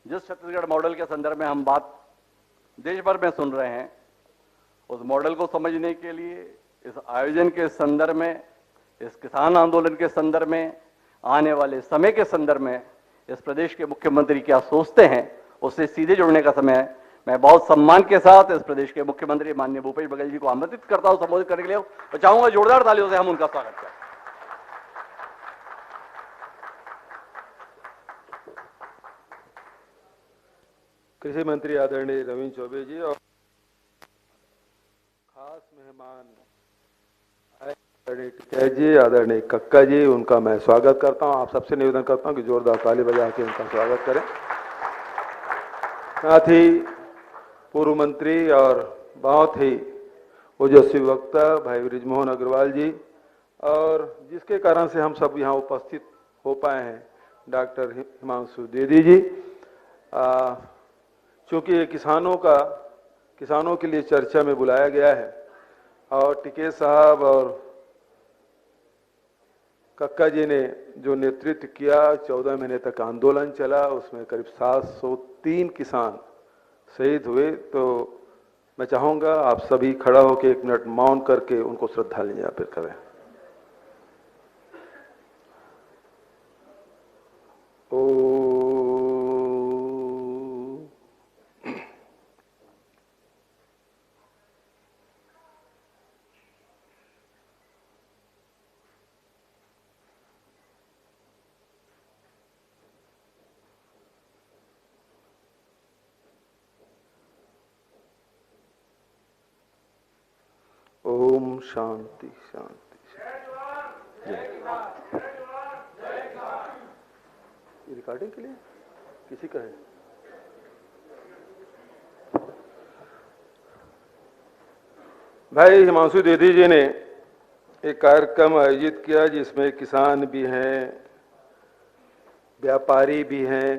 जिस छत्तीसगढ़ मॉडल के संदर्भ में हम बात देश भर में सुन रहे हैं, उस मॉडल को समझने के लिए इस आयोजन के संदर्भ में, इस किसान आंदोलन के संदर्भ में, आने वाले समय के संदर्भ में इस प्रदेश के मुख्यमंत्री क्या सोचते हैं, उससे सीधे जुड़ने का समय है। मैं बहुत सम्मान के साथ इस प्रदेश के मुख्यमंत्री माननीय भूपेश बघेल जी को आमंत्रित करता हूं संबोधित करने के लिए, और चाहूंगा जोरदार तालियों से हम उनका स्वागत करें। कृषि मंत्री आदरणीय रविंद्र चौबे जी और खास मेहमान आदरणीय टिकैत जी, आदरणीय कक्का जी, उनका मैं स्वागत करता हूं। आप सबसे निवेदन करता हूं कि जोरदार ताली बजा के उनका स्वागत करें। साथ ही पूर्व मंत्री और बहुत ही ओजस्वी वक्ता भाई बृजमोहन अग्रवाल जी, और जिसके कारण से हम सब यहाँ उपस्थित हो पाए हैं, डॉक्टर हिमांशु द्विवेदी जी। चूंकि ये किसानों के लिए चर्चा में बुलाया गया है और टिकैत साहब और कक्का जी ने जो नेतृत्व किया, 14 महीने तक आंदोलन चला, उसमें करीब 703 किसान शहीद हुए। तो मैं चाहूंगा आप सभी खड़ा होकर 1 मिनट मौन करके उनको श्रद्धांजलि अर्पित करें। ओम शांति शांति। ये रिकॉर्डिंग के लिए किसी का है? भाई हिमांशु द्विवेदी जी ने एक कार्यक्रम आयोजित किया जिसमें किसान भी हैं, व्यापारी भी हैं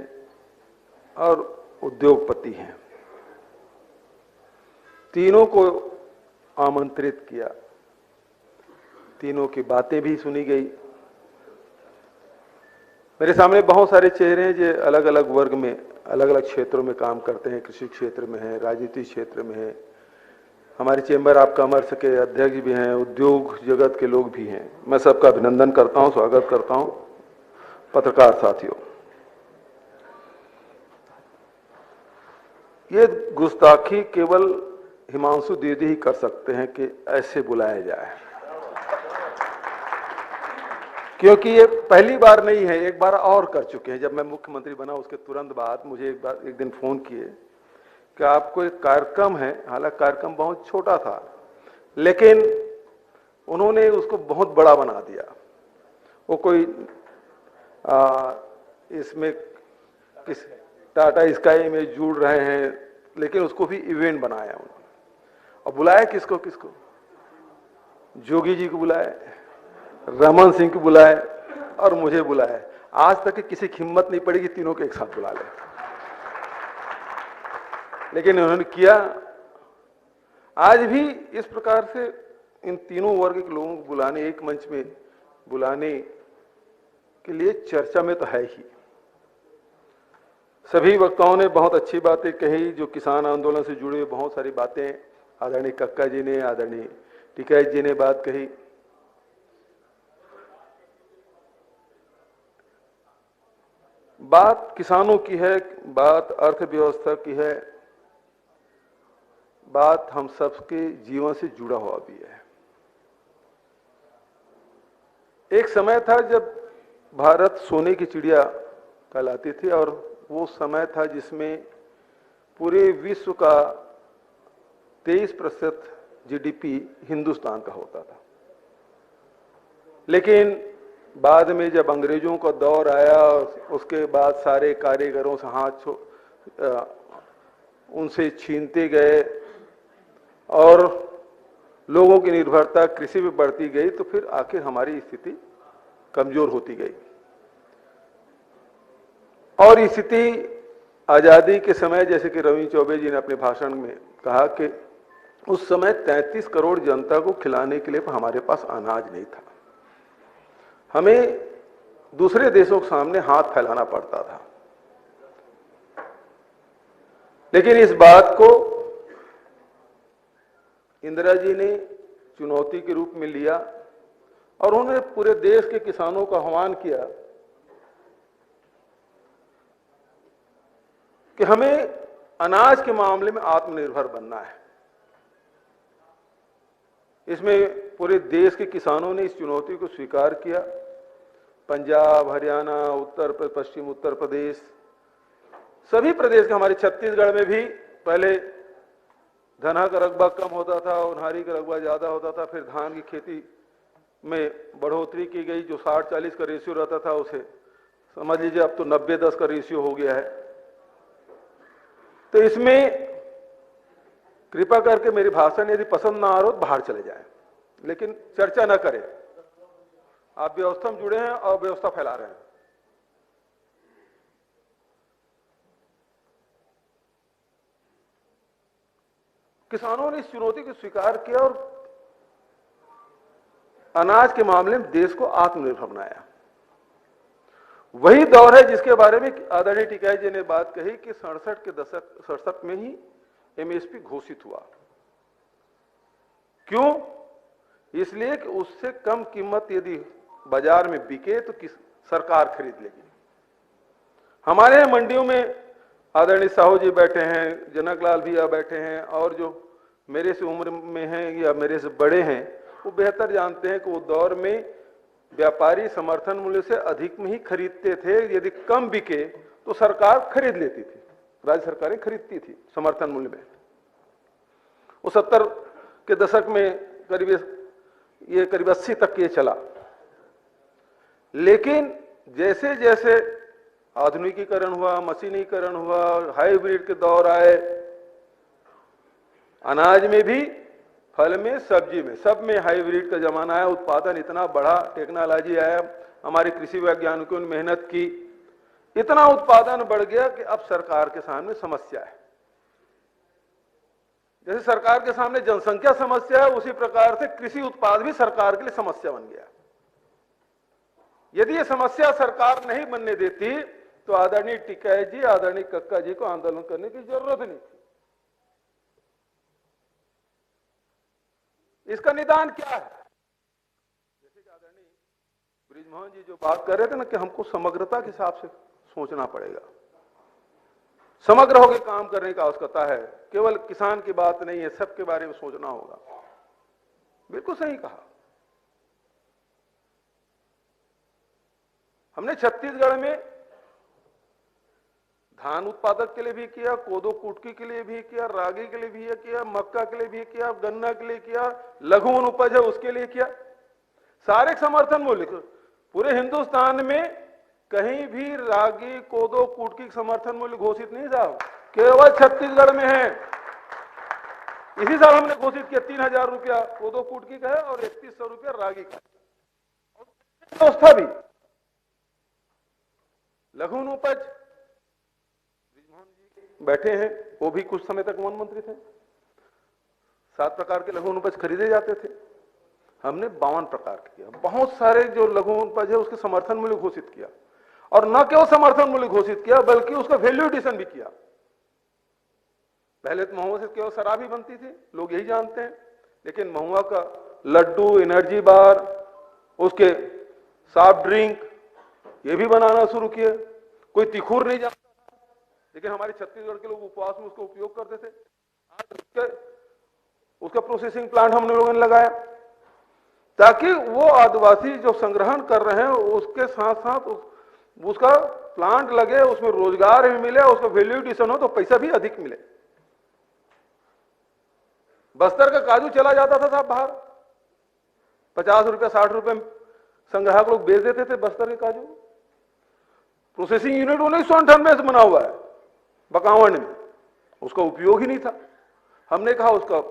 और उद्योगपति हैं। तीनों को आमंत्रित किया, तीनों की बातें भी सुनी गई। मेरे सामने बहुत सारे चेहरे हैं जो अलग अलग वर्ग में, अलग अलग क्षेत्रों में काम करते हैं। कृषि क्षेत्र में है, राजनीतिक क्षेत्र में है, हमारे चेंबर ऑफ कॉमर्स के अध्यक्ष भी हैं, उद्योग जगत के लोग भी हैं। मैं सबका अभिनंदन करता हूं, स्वागत करता हूं। पत्रकार साथियों, ये गुस्ताखी केवल हिमांशु द्विवेदी ही कर सकते हैं कि ऐसे बुलाया जाए, क्योंकि ये पहली बार नहीं है, एक बार और कर चुके हैं। जब मैं मुख्यमंत्री बना उसके तुरंत बाद मुझे एक दिन फोन किए कि आपको एक कार्यक्रम है। हालांकि कार्यक्रम बहुत छोटा था, लेकिन उन्होंने उसको बहुत बड़ा बना दिया। वो कोई इसमें किस टाटा स्काई में जुड़ रहे हैं, लेकिन उसको भी इवेंट बनाया उन्होंने। और बुलाया किसको किसको? जोगी जी को बुलाया, रमन सिंह को बुलाया और मुझे बुलाया। आज तक किसी की हिम्मत नहीं पड़ी कि तीनों को एक साथ बुला ले, लेकिन उन्होंने किया। आज भी इस प्रकार से इन तीनों वर्ग के लोगों को बुलाने, एक मंच में बुलाने के लिए चर्चा में तो है ही। सभी वक्ताओं ने बहुत अच्छी बातें कही, जो किसान आंदोलन से जुड़े बहुत सारी बातें आदरणीय कक्का जी ने, आदरणीय टिकैत जी ने बात कही। बात किसानों की है, बात अर्थव्यवस्था की है, बात हम सबके जीवन से जुड़ा हुआ भी है। एक समय था जब भारत सोने की चिड़िया कहलाती थी, और वो समय था जिसमें पूरे विश्व का 23% जीडीपी हिंदुस्तान का होता था। लेकिन बाद में जब अंग्रेजों का दौर आया, उसके बाद सारे कारीगरों से हाथ उनसे छीनते गए और लोगों की निर्भरता कृषि पे बढ़ती गई, तो फिर आखिर हमारी स्थिति कमजोर होती गई। और ये स्थिति आजादी के समय, जैसे कि रविंद्र चौबे जी ने अपने भाषण में कहा कि उस समय 33 करोड़ जनता को खिलाने के लिए हमारे पास अनाज नहीं था। हमें दूसरे देशों के सामने हाथ फैलाना पड़ता था। लेकिन इस बात को इंदिरा जी ने चुनौती के रूप में लिया और उन्होंने पूरे देश के किसानों का आह्वान किया कि हमें अनाज के मामले में आत्मनिर्भर बनना है। इसमें पूरे देश के किसानों ने इस चुनौती को स्वीकार किया। पंजाब, हरियाणा, पश्चिम उत्तर प्रदेश, सभी प्रदेश के, हमारे छत्तीसगढ़ में भी पहले धना का रकबा कम होता था, उन्हारी का रकबा ज्यादा होता था, फिर धान की खेती में बढ़ोतरी की गई। जो 60-40 का रेशियो रहता था उसे समझ लीजिए अब तो 90-10 का रेशियो हो गया है। तो इसमें कृपा करके मेरी भाषण यदि पसंद ना आ रहा हो बाहर चले जाएं, लेकिन चर्चा ना करें। आप व्यवस्था में जुड़े हैं और व्यवस्था फैला रहे हैं। किसानों ने इस चुनौती को स्वीकार किया और अनाज के मामले में देश को आत्मनिर्भर बनाया। वही दौर है जिसके बारे में आदरणीय टिकैत जी ने बात कही कि 67 में ही एमएसपी घोषित हुआ। क्यों? इसलिए कि उससे कम कीमत यदि बाजार में बिके तो सरकार खरीद लेगी। हमारे यहाँ मंडियों में आदरणीय साहू जी बैठे हैं, जनकलाल भैया बैठे हैं, और जो मेरे से उम्र में हैं या मेरे से बड़े हैं वो बेहतर जानते हैं कि वो दौर में व्यापारी समर्थन मूल्य से अधिक में ही खरीदते थे। यदि कम बिके तो सरकार खरीद लेती थी, राज्य सरकारें खरीदती थी समर्थन मूल्य में। वो 70 के दशक में करीब 80 तक ये चला। लेकिन जैसे जैसे आधुनिकीकरण हुआ, मशीनीकरण हुआ, हाइब्रिड के दौर आए, अनाज में भी, फल में, सब्जी में, सब में हाइब्रिड का जमाना आया। उत्पादन इतना बढ़ा, टेक्नोलॉजी आया, हमारे कृषि वैज्ञानिकों ने मेहनत की, इतना उत्पादन बढ़ गया कि अब सरकार के सामने समस्या है। जैसे सरकार के सामने जनसंख्या समस्या है, उसी प्रकार से कृषि उत्पाद भी सरकार के लिए समस्या बन गया। यदि ये समस्या सरकार नहीं बनने देती तो आदरणीय टिकैत जी, आदरणीय कक्का जी को आंदोलन करने की जरूरत नहीं थी। इसका निदान क्या है? जैसे कि आदरणीय बृजमोहन जी जो बात कर रहे थे ना कि हमको समग्रता के हिसाब से सोचना पड़ेगा, समग्र होकर काम करने की आवश्यकता है। केवल किसान की बात नहीं है, सबके बारे में सोचना होगा। बिल्कुल सही कहा। हमने छत्तीसगढ़ में धान उत्पादक के लिए भी किया, कोदो कुटकी के लिए भी किया, रागी के लिए भी किया, मक्का के लिए भी किया, गन्ना के लिए किया, लघु उपज है उसके लिए किया। सारे समर्थन मूल्य पूरे हिंदुस्तान में कहीं भी रागी, कोदो, कुटकी समर्थन मूल्य घोषित नहीं था, केवल छत्तीसगढ़ में है। इसी साल हमने घोषित किया 3000 रुपया कोदो कुटकी का है और 3100 रुपया रागी का। व्यवस्था भी लघु उपज, बृजमोहन जी बैठे हैं, वो भी कुछ समय तक वन मंत्री थे। 7 प्रकार के लघु उपज खरीदे जाते थे, हमने 52 प्रकार के किया। बहुत सारे जो लघु उपज है उसके समर्थन मूल्य घोषित किया, और न केवल समर्थन मूल्य घोषित किया बल्कि उसका वैल्यू एडिशन भी किया। पहले तो महुआ से केवल शराब ही बनती थी, लोग यही जानते हैं, लेकिन महुआ का लड्डू, एनर्जी बार, उसके सॉफ्ट ड्रिंक ये भी बनाना शुरू किया। कोई तिखुर नहीं जानता था, लेकिन हमारे छत्तीसगढ़ के लोग उपवास में उसका उपयोग करते थे। आज उसका प्रोसेसिंग प्लांट हम लोगों ने लगाया ताकि वो आदिवासी जो संग्रहण कर रहे हैं उसके साथ साथ उसका प्लांट लगे, उसमें रोजगार भी मिले, उसका वैल्यू एडिशन हो तो पैसा भी अधिक मिले। बस्तर का काजू चला जाता था साहब बाहर, 50 रुपया 60 रुपये संग्राहक लोग बेच देते थे बस्तर के काजू। प्रोसेसिंग यूनिट 1998 से बना हुआ है बकावंड में, उसका उपयोग ही नहीं था। हमने कहा उसका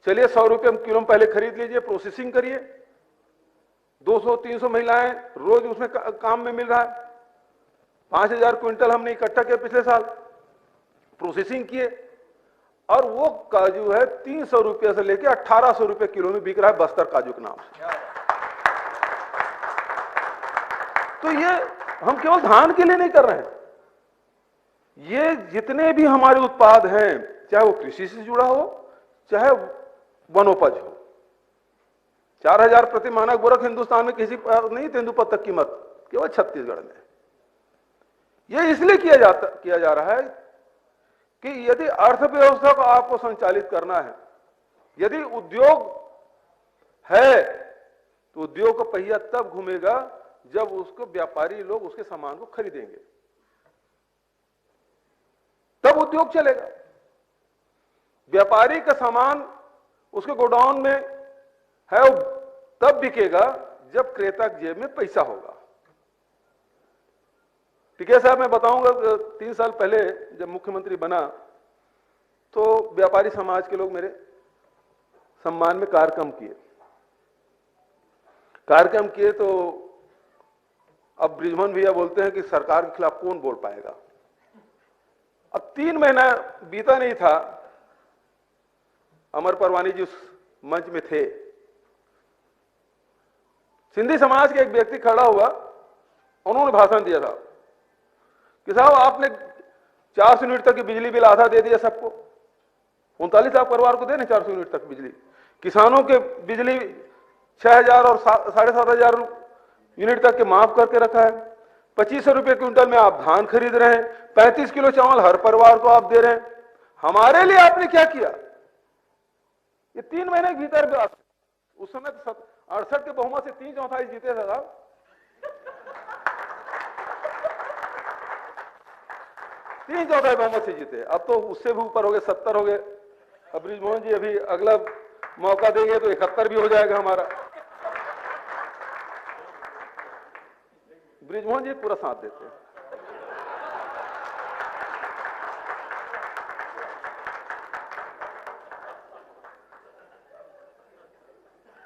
चलिए 100 रुपये किलो पहले खरीद लीजिए, प्रोसेसिंग करिए। 200-300 महिलाएं रोज उसमें काम में मिल रहा है। 5000 क्विंटल हमने इकट्ठा किया पिछले साल, प्रोसेसिंग किए, और वो काजू है 300 रुपये से लेकर 1800 रुपये किलो में बिक रहा है बस्तर काजू के नाम से। तो ये हम केवल धान के लिए नहीं कर रहे हैं, ये जितने भी हमारे उत्पाद हैं, चाहे वो कृषि से जुड़ा हो, चाहे वनोपज हो, 4000 प्रति मानक वर्ग हिंदुस्तान में किसी पर नहीं, तेंदुपत्ता की कीमत केवल छत्तीसगढ़ में। यह इसलिए किया जा रहा है कि यदि अर्थव्यवस्था को आपको संचालित करना है, यदि उद्योग है, तो उद्योग का पहिया तब घूमेगा जब उसको व्यापारी लोग उसके सामान को खरीदेंगे, तब उद्योग चलेगा। व्यापारी का सामान उसके गोडाउन में है, वो तब बिकेगा जब क्रेता की जेब में पैसा होगा। टिकैत साहब, मैं बताऊंगा, 3 साल पहले जब मुख्यमंत्री बना तो व्यापारी समाज के लोग मेरे सम्मान में कार्यक्रम किए तो अब बृजमोहन भैया बोलते हैं कि सरकार के खिलाफ कौन बोल पाएगा। अब 3 महीना बीता नहीं था, अमर परवानी जी उस मंच में थे। सिंधी समाज के एक व्यक्ति खड़ा हुआ, उन्होंने भाषण दिया था कि साहब आपने 400 यूनिट तक की बिजली बिल आधा दे दिया सबको, 39 लाख परिवार को देने 400 यूनिट तक बिजली। किसानों के बिजली 6000 और 7500 यूनिट तक के माफ करके रखा है। 2500 रुपये क्विंटल में आप धान खरीद रहे हैं, 35 किलो चावल हर परिवार को आप दे रहे हैं। हमारे लिए आपने क्या किया? ये 3 महीने के भीतर भी उस समय तो 68 के बहुमत से 3/4 जीते थे साहब। तीन चौथाई बहुमत से जीते। अब तो उससे भी ऊपर हो गए, 70 हो गए। अब बृजमोहन जी अभी अगला मौका देंगे तो 71 भी हो जाएगा हमारा। बृजमोहन जी पूरा साथ देते हैं।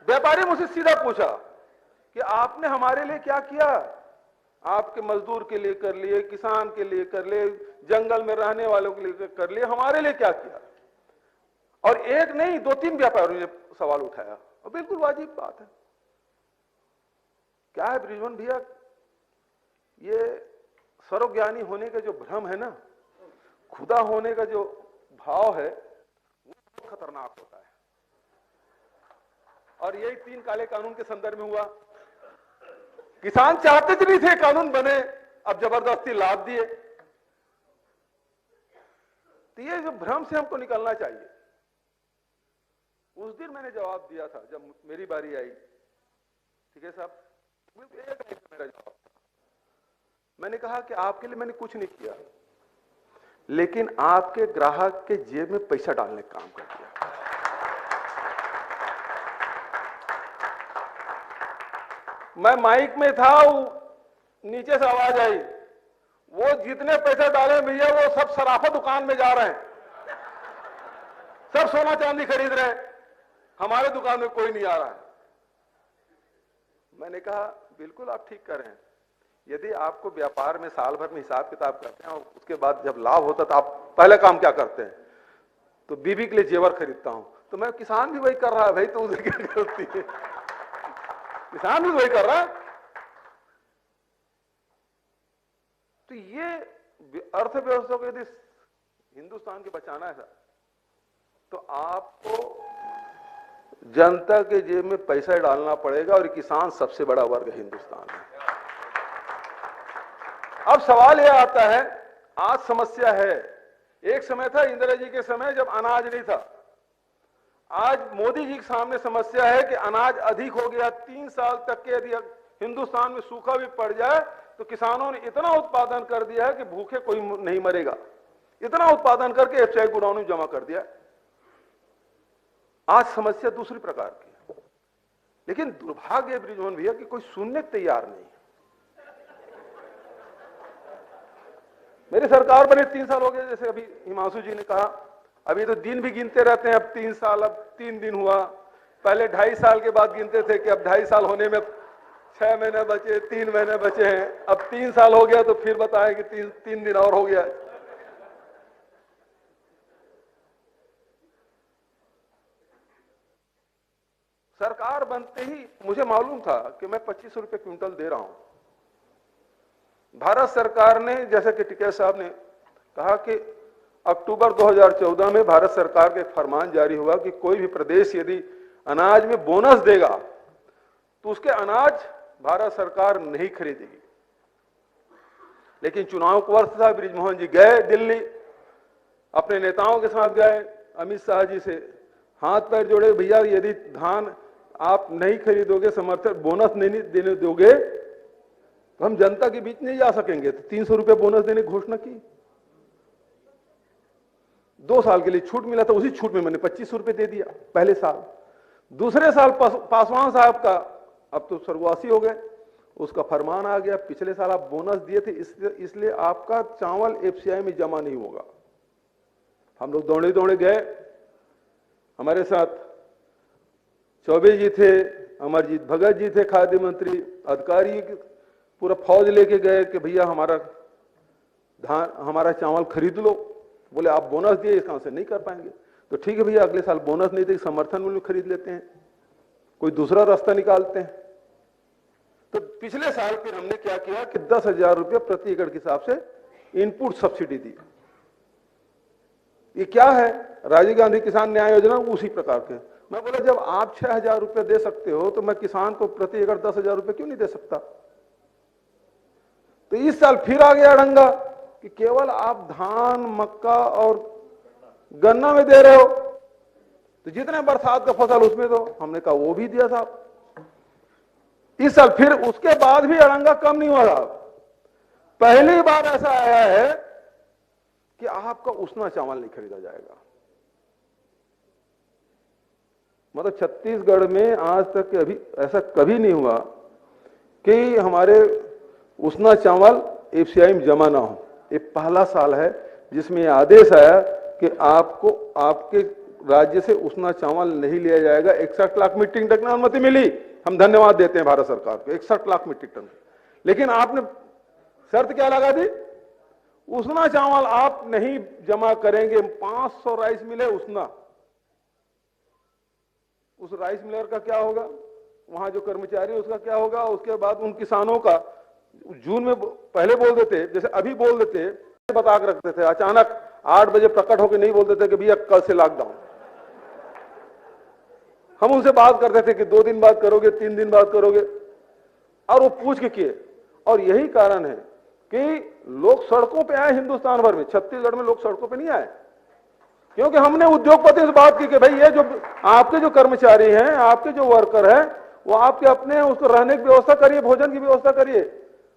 व्यापारी मुझसे सीधा पूछा कि आपने हमारे लिए क्या किया? आपके मजदूर के लिए कर लिए, किसान के लिए कर लिए, जंगल में रहने वालों के लिए कर लिए, हमारे लिए क्या किया? और एक नहीं 2-3 व्यापारियों ने सवाल उठाया और बिल्कुल वाजिब बात है। क्या है बृजमोहन भैया, ये सर्वज्ञानी होने का जो भ्रम है ना, खुदा होने का जो भाव है, वो बहुत खतरनाक होता है। और यही 3 काले कानून के संदर्भ में हुआ। किसान चाहते थे नहीं थे कानून बने, अब जबरदस्ती लाद दिए। तो ये जो भ्रम से हमको निकलना चाहिए। उस दिन मैंने जवाब दिया था जब मेरी बारी आई, ठीक है साहब, मेरा जवाब, मैंने कहा कि आपके लिए मैंने कुछ नहीं किया, लेकिन आपके ग्राहक के जेब में पैसा डालने का काम कर दिया। मैं माइक में था, नीचे से आवाज आई, वो जितने पैसे डाले भैया वो सब सराफा दुकान में जा रहे हैं, सब सोना चांदी खरीद रहे हैं, हमारे दुकान में कोई नहीं आ रहा है। मैंने कहा बिल्कुल आप ठीक कर रहे हैं। यदि आपको व्यापार में साल भर में हिसाब किताब करते हैं और उसके बाद जब लाभ होता तो आप पहले काम क्या करते हैं? तो बीबी के लिए जेवर खरीदता हूं। तो मैं किसान भी वही कर रहा है भाई, तो उसे क्या गलती है? किसान भी वही कर रहा है। तो ये अर्थव्यवस्था को यदि हिंदुस्तान के बचाना है तो आपको जनता के जेब में पैसा डालना पड़ेगा, और किसान सबसे बड़ा वर्ग हिंदुस्तान में। अब सवाल यह आता है, आज समस्या है, एक समय था इंदिरा जी के समय जब अनाज नहीं था, आज मोदी जी के सामने समस्या है कि अनाज अधिक हो गया। 3 साल तक के यदि हिंदुस्तान में सूखा भी पड़ जाए तो किसानों ने इतना उत्पादन कर दिया है कि भूखे कोई नहीं मरेगा, इतना उत्पादन करके एफसीआई गोडाउन में जमा कर दिया। आज समस्या दूसरी प्रकार की है, लेकिन दुर्भाग्य बृजमोहन भैया कि कोई सुनने को तैयार नहीं है। मेरी सरकार बने 3 साल हो गए, जैसे अभी हिमांशु जी ने कहा, अभी तो दिन भी गिनते रहते हैं। अब 3 साल, अब 3 दिन हुआ। पहले 2.5 साल के बाद गिनते थे कि अब 2.5 साल होने में 6 महीने बचे, 3 महीने बचे हैं। अब 3 साल हो गया तो फिर बताएं कि 3 दिन और हो गया। सरकार बनते ही मुझे मालूम था कि मैं 2500 रुपये क्विंटल दे रहा हूं। भारत सरकार ने, जैसे कि टिकैत साहब ने कहा कि अक्टूबर 2014 में भारत सरकार का एक फरमान जारी हुआ कि कोई भी प्रदेश यदि अनाज में बोनस देगा तो उसके अनाज भारत सरकार नहीं खरीदेगी। लेकिन चुनाव का वर्ष था, बृजमोहन जी गए दिल्ली, अपने नेताओं के साथ गए, अमित शाह जी से हाथ पैर जोड़े, भैया यदि धान आप नहीं खरीदोगे, समर्थन बोनस नहीं देने दोगे तो हम जनता के बीच नहीं जा सकेंगे। तो 300 रुपये बोनस देने की घोषणा की। 2 साल के लिए छूट मिला था, उसी छूट में मैंने 2500 रुपये दे दिया पहले साल। दूसरे साल पासवान साहब का, अब तो स्वर्गवासी हो गए, उसका फरमान आ गया, पिछले साल आप बोनस दिए थे इसलिए आपका चावल एफसीआई में जमा नहीं होगा। हम लोग दौड़े दौड़े गए, हमारे साथ चौबे जी थे, अमरजीत भगत जी थे खाद्य मंत्री, अधिकारी पूरा फौज लेके गए कि भैया हमारा धान हमारा चावल खरीद लो। बोले आप बोनस दिए, इसका से नहीं कर पाएंगे। तो ठीक है भैया, अगले साल बोनस नहीं दे, समर्थन मूल्य खरीद लेते हैं, कोई दूसरा रास्ता निकालते हैं। तो पिछले साल फिर हमने क्या किया कि 10,000 रुपये प्रति एकड़ के हिसाब से इनपुट सब्सिडी दी। ये क्या है? राजीव गांधी किसान न्याय योजना उसी प्रकार के। मैं बोला जब आप 6,000 रुपये दे सकते हो तो मैं किसान को प्रति एकड़ 10,000 रुपये क्यों नहीं दे सकता? तो इस साल फिर आ गया अड़ंगा कि केवल आप धान, मक्का और गन्ना में दे रहे हो, तो जितने बरसात का फसल उसमें दो। हमने कहा वो भी दिया साहब। इस साल फिर उसके बाद भी अड़ंगा कम नहीं हुआ साहब। पहली बार ऐसा आया है कि आपका उसना चावल नहीं खरीदा जाएगा। मतलब छत्तीसगढ़ में आज तक अभी ऐसा कभी नहीं हुआ कि हमारे उसना चावल एफसीआई में जमा ना हो। ये पहला साल है जिसमें यह आदेश आया कि आपको आपके राज्य से उसना चावल नहीं लिया जाएगा। 61 लाख मीट्रिक टन अनुमति मिली, हम धन्यवाद देते हैं भारत सरकार को, 61 लाख मीट्रिक टन। लेकिन आपने शर्त क्या लगा दी? उसना चावल आप नहीं जमा करेंगे। 500 राइस मिले उसना, उस राइस मिलर का क्या होगा? वहां जो कर्मचारी उसका क्या होगा? उसके बाद उन किसानों का जून में पहले बोल देते, जैसे अभी बोल देते, बता कर रखते थे, अचानक 8 बजे प्रकट होकर नहीं बोल देते कि भैया कल से लॉकडाउन। हम उनसे बात करते थे कि 2 दिन बाद करोगे, 3 दिन बाद करोगे, और वो पूछ के किए। और यही कारण है कि लोग सड़कों पे आए हिंदुस्तान भर में। छत्तीसगढ़ में लोग सड़कों पे नहीं आए क्योंकि हमने उद्योगपति से बात की कि भाई ये जो आपके जो कर्मचारी हैं, आपके जो वर्कर हैं, वो आपके अपने हैं, उसको रहने की व्यवस्था करिए, भोजन की व्यवस्था करिए।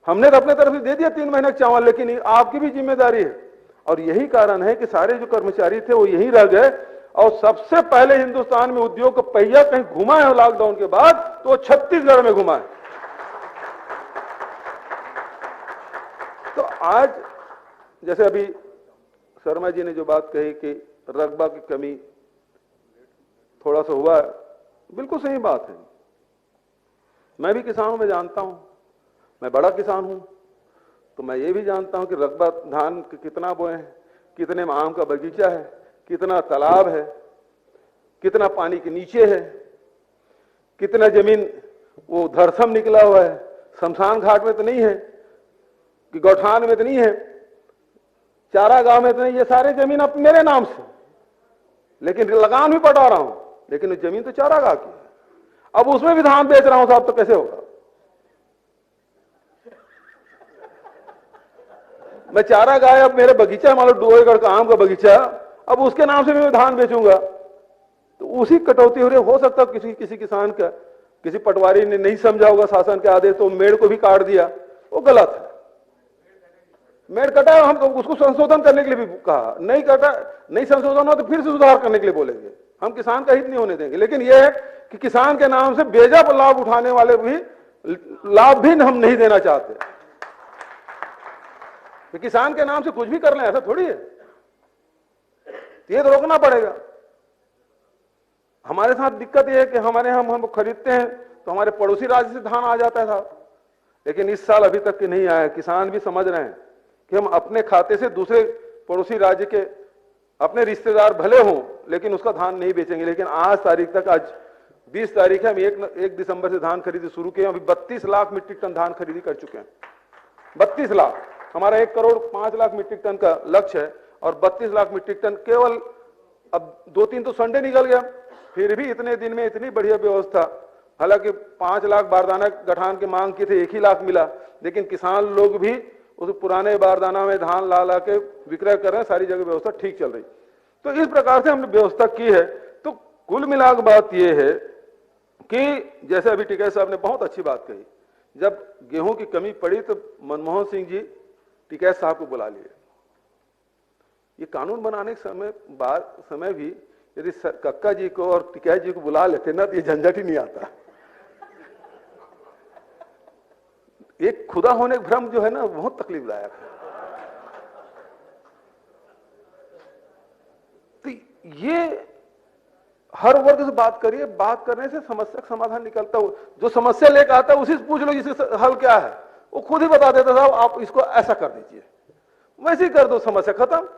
हमने तो अपने तरफ से दे दिया 3 महीने का चावल, लेकिन आपकी भी जिम्मेदारी है। और यही कारण है कि सारे जो कर्मचारी थे वो यहीं रह गए। और सबसे पहले हिंदुस्तान में उद्योग का पहिया कहीं घुमा है लॉकडाउन के बाद तो छत्तीसगढ़ में घुमा है। तो आज जैसे अभी शर्मा जी ने जो बात कही कि रकबा की कमी थोड़ा सा हुआ है, बिल्कुल सही बात है। मैं भी किसानों में जानता हूं, मैं बड़ा किसान हूं, तो मैं ये भी जानता हूं कि रकबा धान कितना बोए हैं, कितने में आम का बगीचा है, कितना तालाब है, कितना पानी के नीचे है, कितना जमीन वो धरसम निकला हुआ है, शमशान घाट में तो नहीं है, कि गौठान में तो नहीं है, चारा गांव में तो नहीं। ये सारे जमीन अब मेरे नाम से, लेकिन लगान भी पटा रहा हूं, लेकिन जमीन तो चारा गांव की है। अब उसमें भी धान बेच रहा हूं साहब, तो कैसे होगा? मैं चारा गाय, अब मेरे बगीचा मान लो 2 एकड़ का आम का बगीचा, अब उसके नाम से मैं धान बेचूंगा तो उसी कटौती हो रही। हो सकता है किसी किसान का, किसी पटवारी ने नहीं समझा होगा शासन के आदेश, तो मेड़ को भी काट दिया, वो गलत है। मेड़ कटा, हम तो उसको संशोधन करने के लिए भी कहा, नहीं कटा, नहीं संशोधन हो तो फिर से सुधार करने के लिए बोलेंगे। हम किसान का हित नहीं होने देंगे। लेकिन यह है कि किसान के नाम से बेजा लाभ उठाने वाले भी लाभ भी हम नहीं देना चाहते। तो किसान के नाम से कुछ भी कर लें ऐसा थोड़ी है, ये तो रोकना पड़ेगा। हमारे साथ दिक्कत यह है कि हमारे हम खरीदते हैं तो हमारे पड़ोसी राज्य से धान आ जाता है साहब, लेकिन इस साल अभी तक के नहीं आया। किसान भी समझ रहे हैं कि हम अपने खाते से दूसरे पड़ोसी राज्य के अपने रिश्तेदार भले हों, लेकिन उसका धान नहीं बेचेंगे। लेकिन आज तारीख तक, आज 20 तारीख है, हम 1 दिसंबर से धान खरीदी शुरू किए। अभी 32 लाख मीट्रिक टन धान खरीदी कर चुके हैं। 32 लाख, हमारा 1 करोड़ 5 लाख मीट्रिक टन का लक्ष्य है। और 32 लाख मीट्रिक टन केवल, अब 2-3 तो संडे निकल गया, फिर भी इतने दिन में इतनी बढ़िया व्यवस्था। हालांकि 5 लाख बारदाना गठान की मांग की थी, 1 ही लाख मिला, लेकिन किसान लोग भी उस पुराने बारदाना में धान ला ला के विक्रय कर रहे हैं, सारी जगह व्यवस्था ठीक चल रही। तो इस प्रकार से हमने व्यवस्था की है। तो कुल मिलाकर बात यह है कि जैसे अभी टिकैत साहब ने बहुत अच्छी बात कही, जब गेहूं की कमी पड़ी तो मनमोहन सिंह जी टिकैत साहब को बुला लिए। ये कानून बनाने के समय भी यदि कक्का जी को और टिकैत जी को बुला लेते ना तो ये झंझट ही नहीं आता। एक खुदा होने का भ्रम जो है ना बहुत तकलीफदायक है। तो ये हर वर्ग से बात करिए, बात करने से समस्या का समाधान निकलता हो। जो समस्या लेकर आता है उसी से पूछ लो इसका हल क्या है, वो खुद ही बता देता साहब आप इसको ऐसा कर दीजिए, वैसे ही कर दो, समस्या खत्म।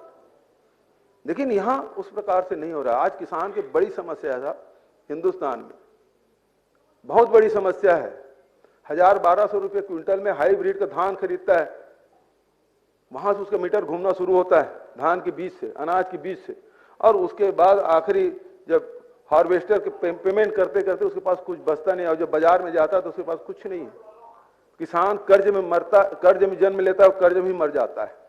लेकिन यहां उस प्रकार से नहीं हो रहा। आज किसान की बड़ी समस्या है हिंदुस्तान में, बहुत बड़ी समस्या है। 1000-1200 रुपये क्विंटल में हाईब्रिड का धान खरीदता है, वहां से उसका मीटर घूमना शुरू होता है धान के बीज से, अनाज के बीज से, और उसके बाद आखिरी जब हार्वेस्टर के पेमेंट करते करते उसके पास कुछ बचता नहीं, और जब बाजार में जाता है तो उसके पास कुछ नहीं है। किसान कर्ज में मरता, कर्ज में जन्म लेता है और कर्ज में ही मर जाता है।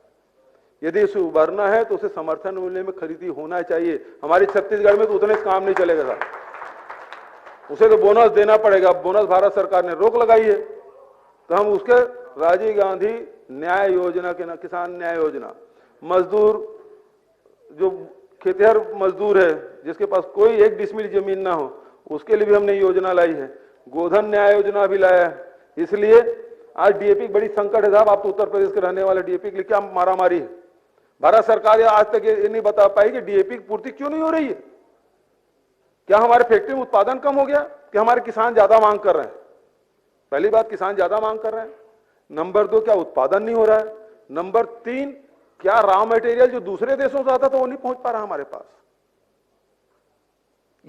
यदि उसे उभरना है तो उसे समर्थन मूल्य में खरीदी होना चाहिए। हमारी छत्तीसगढ़ में तो उतने काम नहीं चलेगा साहब, उसे तो बोनस देना पड़ेगा। बोनस भारत सरकार ने रोक लगाई है, तो हम उसके राजीव गांधी न्याय योजना के, किसान न्याय योजना, मजदूर जो खेतिहर मजदूर है जिसके पास कोई 1 डिसमिल जमीन ना हो, उसके लिए भी हमने योजना लाई है। गोधन न्याय योजना भी लाया है। इसलिए आज डीएपी बड़ी संकट है साहब। आप तो उत्तर प्रदेश के रहने वाले, डीएपी के लिए क्या मारामारी है। भारत सरकार आज तक ये नहीं बता पाई कि डीएपी की पूर्ति क्यों नहीं हो रही है। क्या हमारे फैक्ट्री में उत्पादन कम हो गया कि हमारे किसान ज्यादा मांग कर रहे हैं? पहली बात, किसान ज्यादा मांग कर रहे हैं। नंबर 2, क्या उत्पादन नहीं हो रहा है? नंबर 3, क्या रॉ मटेरियल जो दूसरे देशों से आता था वो नहीं पहुंच पा रहा हमारे पास?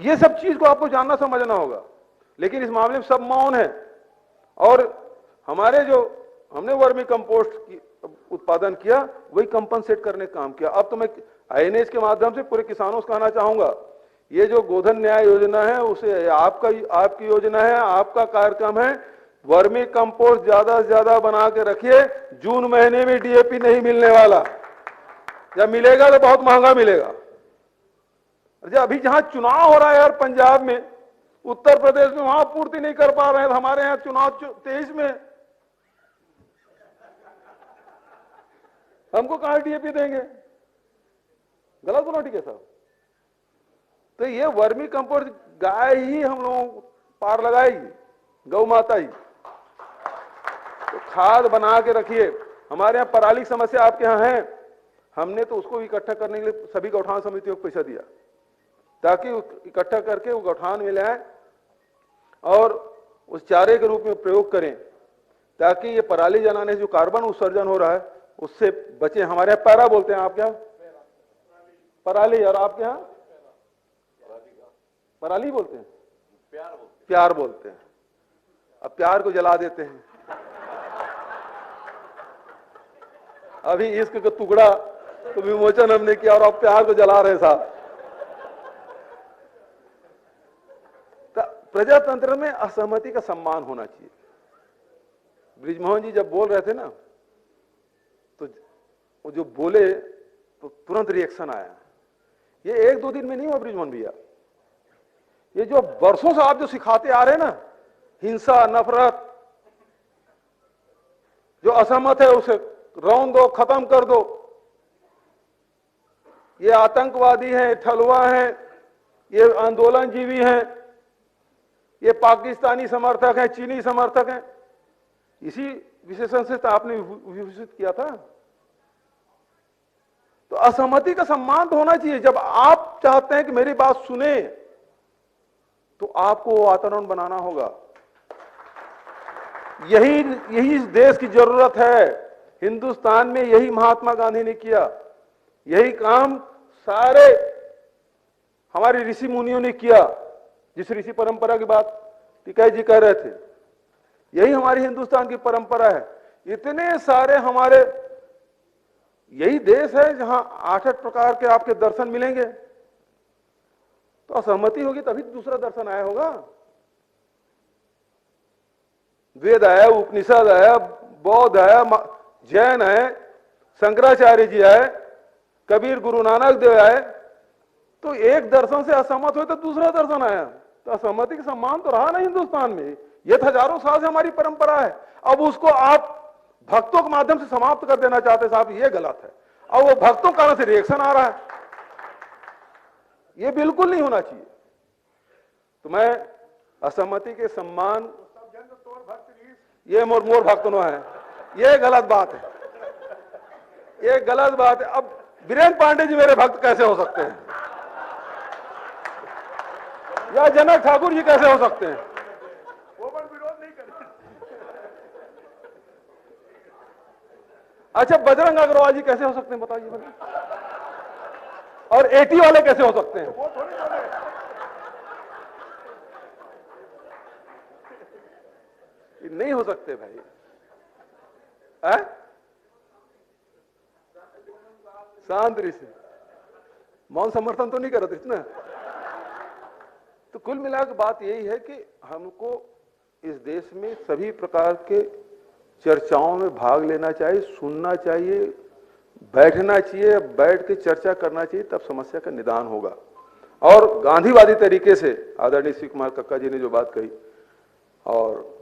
ये सब चीज को आपको जानना समझना होगा। लेकिन इस मामले में सब मौन है। और हमारे जो हमने वर्मी कंपोस्ट की उत्पादन किया वही कंपनसेट करने का काम किया। अब तो मैं आईएनएच के माध्यम से पूरे किसानों से कहना चाहूंगा, ये जो गोधन न्याय योजना है उसे आपकी योजना है, आपका कार्यक्रम है। वर्मी कंपोस्ट ज्यादा से ज्यादा बना के रखिए। जून महीने में डीएपी नहीं मिलने वाला, जब मिलेगा तो बहुत महंगा मिलेगा। अभी जहां चुनाव हो रहा है यार, पंजाब में, उत्तर प्रदेश में, वहां पूर्ति नहीं कर पा रहे हैं। हमारे यहां चुनाव 23 में, हमको कहां डीएपी देंगे? गलत बोला ठीक है साहब। तो ये वर्मी कंपोस्ट गाय ही हम लोग पार लगाएगी, गौ माता ही। तो खाद बना के रखिए। हमारे यहाँ पराली की समस्या आपके यहाँ है, हमने तो उसको इकट्ठा करने के लिए सभी गौठान समितियों को पैसा दिया ताकि इकट्ठा करके वो गौठान में लाए और उस चारे के रूप में प्रयोग करें, ताकि ये पराली जलाने से जो कार्बन उत्सर्जन हो रहा है उससे बचे। हमारे यहाँ पैरा बोलते हैं, आप क्या पराली, और आपके यहाँ पराली बोलते हैं, प्यार बोलते हैं। अब प्यार को जला देते हैं। अभी इश्क का टुकड़ा तो विमोचन हमने किया और अब प्यार को जला रहे साहब। प्रजातंत्र में असहमति का सम्मान होना चाहिए। बृजमोहन जी जब बोल रहे थे ना, तो वो जो बोले तो तुरंत रिएक्शन आया। ये 1-2 दिन में नहीं हुआ बृजमोहन भैया, ये जो वर्षों से आप जो सिखाते आ रहे हैं ना, हिंसा, नफरत, जो असहमत है उसे रौन दो, खत्म कर दो। ये आतंकवादी हैं, ठलुआ हैं, ये आंदोलन जीवी हैं, ये पाकिस्तानी समर्थक हैं, चीनी समर्थक हैं। इसी विशेषण से तो आपने विभूषित किया था। तो असहमति का सम्मान तो होना चाहिए। जब आप चाहते हैं कि मेरी बात सुने तो आपको वातावरण बनाना होगा। यही इस देश की जरूरत है। हिंदुस्तान में यही महात्मा गांधी ने किया, यही काम सारे हमारे ऋषि मुनियों ने किया। जिस ऋषि परंपरा की बात टिकैत जी कह रहे थे, यही हमारी हिंदुस्तान की परंपरा है। इतने सारे हमारे यही देश है जहां 8 प्रकार के आपके दर्शन मिलेंगे। तो असहमति होगी तभी दूसरा दर्शन आया होगा। वेद आया, उपनिषद आया, बौद्ध आया, जैन है, शंकराचार्य जी आए, कबीर, गुरु नानक देव आए। तो एक दर्शन से असहमत हुए तो दूसरा दर्शन आया। तो असहमति का सम्मान तो रहा नहीं हिंदुस्तान में। ये हजारों साल से हमारी परंपरा है। अब उसको आप भक्तों के माध्यम से समाप्त कर देना चाहते साहब, ये गलत है। और वो भक्तों के कारण से रिएक्शन आ रहा है, ये बिल्कुल नहीं होना चाहिए। तो मैं असहमति के सम्मान, ये मोर भक्त नो है, ये गलत बात है, ये गलत बात है। अब वीरेंद्र पांडे जी मेरे भक्त कैसे हो सकते हैं, या जनक ठाकुर जी कैसे हो सकते हैं? वो पर विरोध नहीं करते। अच्छा, बजरंग अग्रवाल जी कैसे हो सकते हैं बताइए मुझे? और एटी वाले कैसे हो सकते हैं? वो थोड़ी नहीं हो सकते भाई। शांत से मौन समर्थन तो नहीं कर रहे ना। तो कुल मिलाकर बात यही है कि हमको इस देश में सभी प्रकार के चर्चाओं में भाग लेना चाहिए, सुनना चाहिए, बैठना चाहिए, बैठ के चर्चा करना चाहिए, तब समस्या का निदान होगा। और गांधीवादी तरीके से आदरणीय श्री कुमार कक्का जी ने जो बात कही और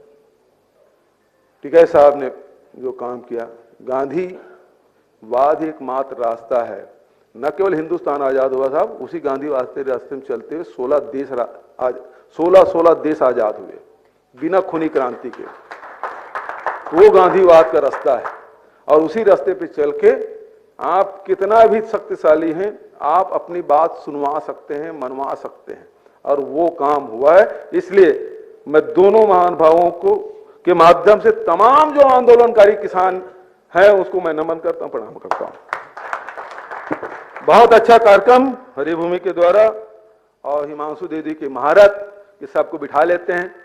टिकैत साहब ने जो काम किया, गांधीवाद एकमात्र रास्ता है। न केवल हिंदुस्तान आजाद हुआ साहब, उसी गांधीवाद के रास्ते में चलते हुए 16 देश आजाद हुए बिना खूनी क्रांति के। वो गांधीवाद का रास्ता है और उसी रास्ते पे चल के आप कितना भी शक्तिशाली हैं, आप अपनी बात सुनवा सकते हैं, मनवा सकते हैं, और वो काम हुआ है। इसलिए मैं दोनों महानुभावों को के माध्यम से तमाम जो आंदोलनकारी किसान हैं उसको मैं नमन करता हूं, प्रणाम करता हूं। बहुत अच्छा कार्यक्रम हरिभूमि के द्वारा, और हिमांशु देवी के महारत के सबको बिठा लेते हैं।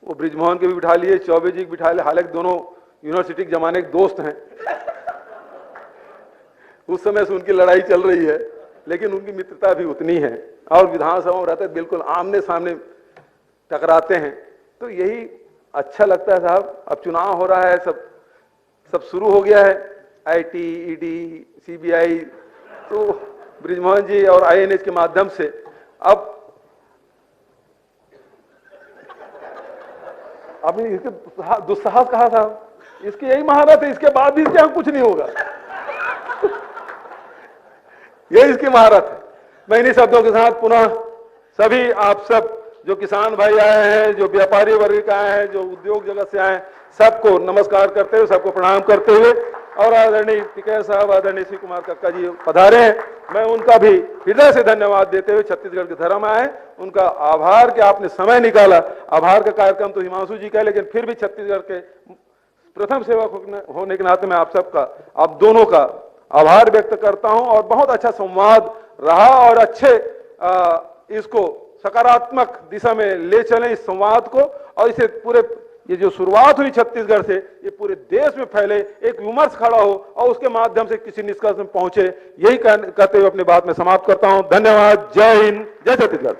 वो ब्रिजमोहन के भी बिठा लिए, चौबे जी के बिठा लिए, हालांकि दोनों यूनिवर्सिटी के जमाने के दोस्त हैं। उस समय से उनकी लड़ाई चल रही है, लेकिन उनकी मित्रता भी उतनी है, और विधानसभा में रहते बिल्कुल आमने सामने टकराते हैं। तो यही अच्छा लगता है साहब। अब चुनाव हो रहा है, सब शुरू हो गया है, आईटी, ईडी, सीबीआई, तो ब्रिजमोहन जी और आईएनएच के माध्यम से अब आपने इसके दुस्साहस कहा था, इसकी यही महारत है, इसके बाद भी इसके यहाँ कुछ नहीं होगा। यही इसकी महारत है। मैं इन्हीं शब्दों के साथ पुनः सभी आप सब जो किसान भाई आए हैं, जो व्यापारी वर्ग के आए हैं, जो उद्योग जगत से आए हैं, सबको नमस्कार करते हुए, सबको प्रणाम करते हुए, और आदरणीय टिकैत साहब, आदरणीय श्री कुमार कक्का जी पधारे हैं, मैं उनका भी हृदय से धन्यवाद देते हुए छत्तीसगढ़ के धर्म आए, उनका आभार कि आपने समय निकाला। आभार का कार्यक्रम तो हिमांशु जी का है, लेकिन फिर भी छत्तीसगढ़ के प्रथम सेवक होने के नाते मैं आप सबका, आप दोनों का आभार व्यक्त करता हूं। और बहुत अच्छा संवाद रहा, और अच्छे इसको सकारात्मक दिशा में ले चलें इस संवाद को, और इसे पूरे, ये जो शुरुआत हुई छत्तीसगढ़ से, ये पूरे देश में फैले, एक विमर्श खड़ा हो और उसके माध्यम से किसी निष्कर्ष में पहुंचे। यही कहते हुए अपनी बात में समाप्त करता हूं। धन्यवाद। जय हिंद, जय छत्तीसगढ़।